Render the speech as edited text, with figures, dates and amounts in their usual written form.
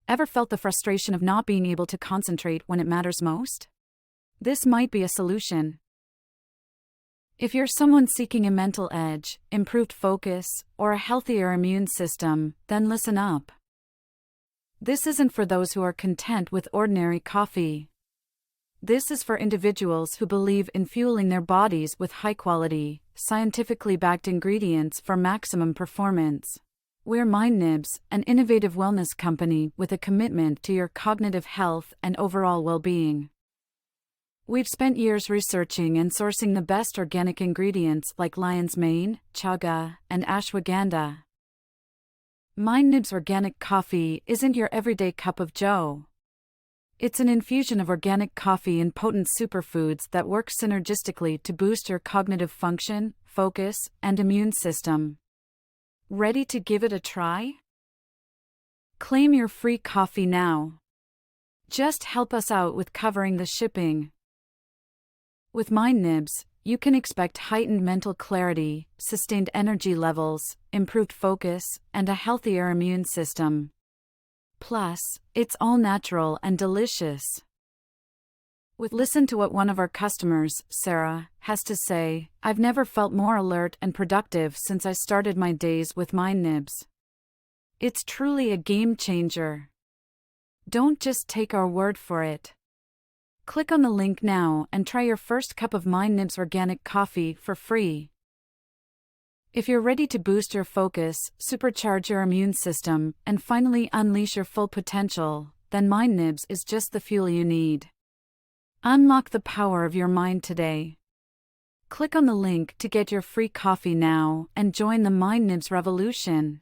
Ever felt the frustration of not being able to concentrate when it matters most? This might be a solution. If you're someone seeking a mental edge, improved focus, or a healthier immune system, then listen up. This isn't for those who are content with ordinary coffee. This is for individuals who believe in fueling their bodies with high-quality, scientifically backed ingredients for maximum performance. We're MindNibs, an innovative wellness company with a commitment to your cognitive health and overall well-being. We've spent years researching and sourcing the best organic ingredients like lion's mane, chaga, and ashwagandha. MindNibs organic coffee isn't your everyday cup of joe. It's an infusion of organic coffee and potent superfoods that work synergistically to boost your cognitive function, focus, and immune system. Ready to give it a try? Claim your free coffee now. Just help us out with covering the shipping. With MindNibs, you can expect heightened mental clarity, sustained energy levels, improved focus, and a healthier immune system. Plus, it's all natural and delicious. Listen to what one of our customers, Sarah, has to say. I've never felt more alert and productive since I started my days with MindNibs. It's truly a game changer. Don't just take our word for it. Click on the link now and try your first cup of MindNibs organic coffee for free. If you're ready to boost your focus, supercharge your immune system, and finally unleash your full potential, then MindNibs is just the fuel you need. Unlock the power of your mind today. Click on the link to get your free coffee now and join the MindNibs revolution.